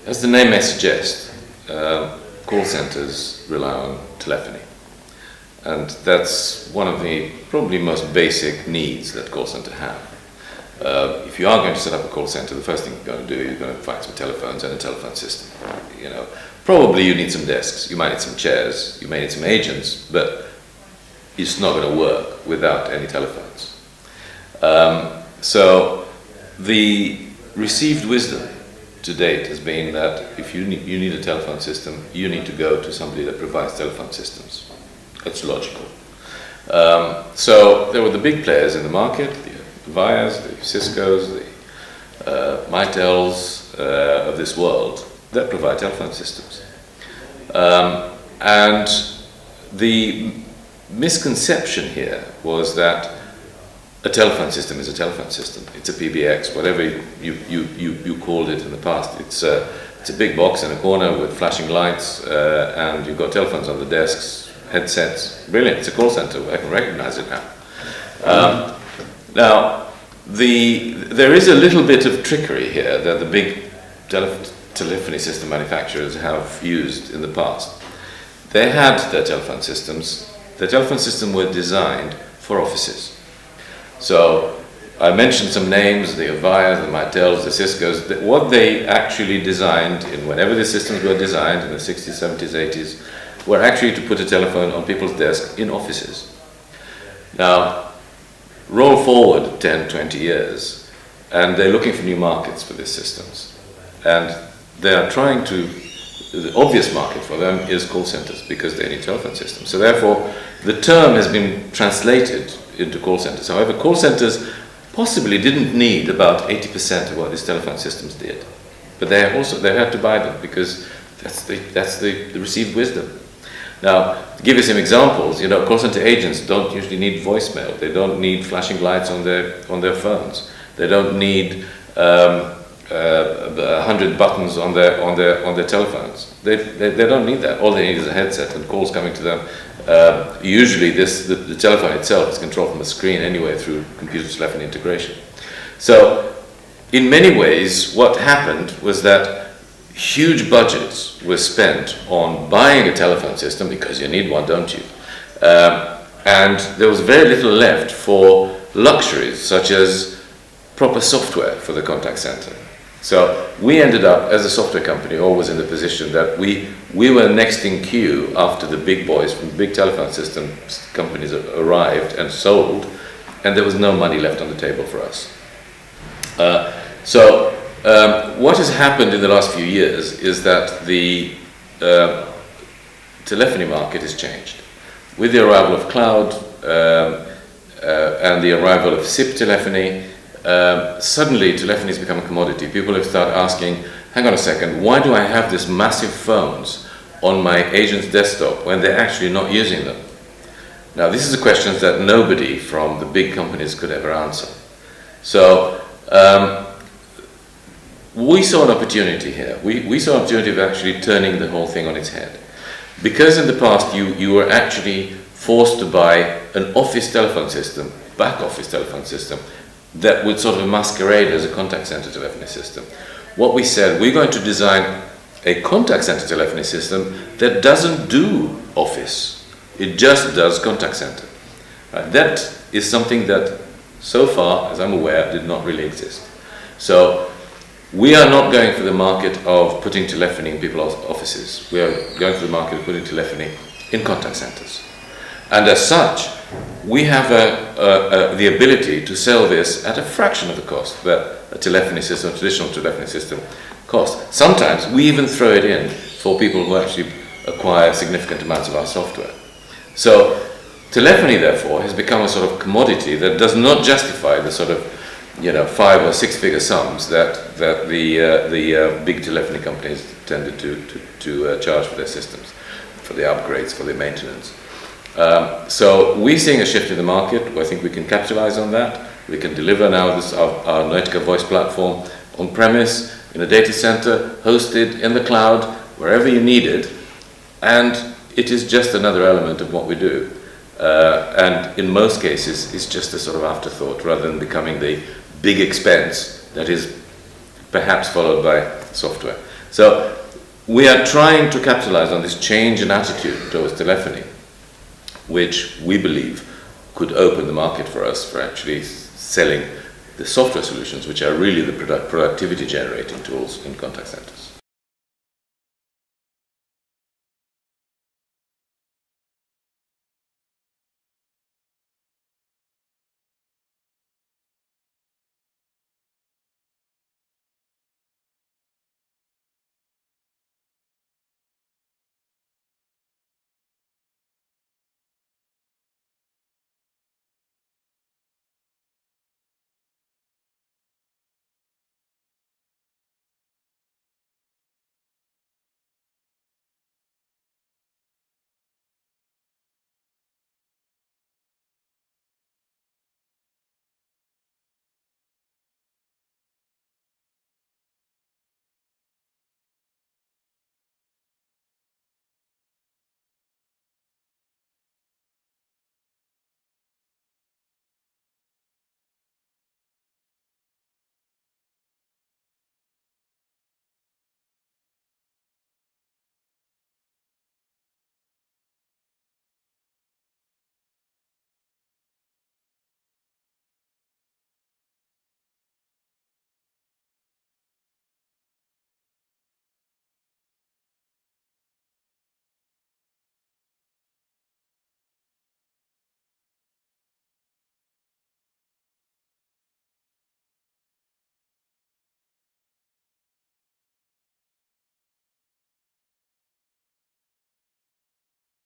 As the name may suggest, call centers rely on telephony. And that's one of the probably most basic needs that call center have. If you are going to set up a call center, the first thing you're going to do, you're going to find some telephones and a telephone system. You know, probably you need some desks, you might need some chairs, you may need some agents, but it's not going to work without any telephones. So the received wisdom to date has been that if you need a telephone system, you need to go to somebody that provides telephone systems. That's logical. So there were the big players in the market, the Vias, the Ciscos, the Mitels of this world that provide telephone systems. And the misconception here was that a telephone system is a telephone system. It's a PBX, whatever you called it in the past. It's a big box in a corner with flashing lights, and you've got telephones on the desks, headsets. Brilliant, it's a call center. I can recognize it now. Now, there is a little bit of trickery here that the big telephony system manufacturers have used in the past. They had their telephone systems. Their telephone system were designed for offices. So I mentioned some names, the Avaya, the Mitels, the Ciscos. What they actually designed, whenever the systems were designed in the 60s, 70s, 80s, were actually to put a telephone on people's desks in offices. Now, roll forward 10, 20 years, and they're looking for new markets for these systems. And they are trying to, the obvious market for them is call centers because they need telephone systems. So therefore, the term has been translated into call centers. However, call centers possibly didn't need about 80% of what these telephone systems did. But they had to buy them because that's the received wisdom. Now, to give you some examples, you know, call center agents don't usually need voicemail. They don't need flashing lights on their phones. They don't need 100 buttons on their telephones. They don't need that. All they need is a headset and calls coming to them. Usually, the telephone itself is controlled from a screen anyway through computer telephony integration. So, in many ways, what happened was that huge budgets were spent on buying a telephone system because you need one, don't you? And there was very little left for luxuries such as proper software for the contact center. So we ended up, as a software company, always in the position that we were next in queue after the big boys from big telephone system companies arrived and sold, and there was no money left on the table for us. What has happened in the last few years is that the telephony market has changed. With the arrival of cloud and the arrival of SIP telephony, suddenly telephony has become a commodity. People have started asking, hang on a second, why do I have these massive phones on my agent's desktop when they're actually not using them? Now, this is a question that nobody from the big companies could ever answer. So, we saw an opportunity here. We saw an opportunity of actually turning the whole thing on its head. Because in the past you were actually forced to buy an office telephone system, back office telephone system, that would sort of masquerade as a contact center telephony system. What we said, we're going to design a contact center telephony system that doesn't do office. It just does contact center. Right? That is something that, so far, as I'm aware, did not really exist. So, we are not going for the market of putting telephony in people's offices. We are going for the market of putting telephony in contact centers. And as such, we have the ability to sell this at a fraction of the cost that a telephony system, a traditional telephony system, costs. Sometimes we even throw it in for people who actually acquire significant amounts of our software. So telephony, therefore, has become a sort of commodity that does not justify the sort of 5 or 6 figure sums that the big telephony companies tended to charge for their systems, for the upgrades, for the maintenance. So we're seeing a shift in the market. I think we can capitalize on that. We can deliver now our Noetica voice platform on premise, in a data center, hosted in the cloud, wherever you need it, and it is just another element of what we do. And in most cases, it's just a sort of afterthought rather than becoming the big expense that is perhaps followed by software. So we are trying to capitalize on this change in attitude towards telephony, which we believe could open the market for us for actually selling the software solutions, which are really the productivity generating tools in contact centers.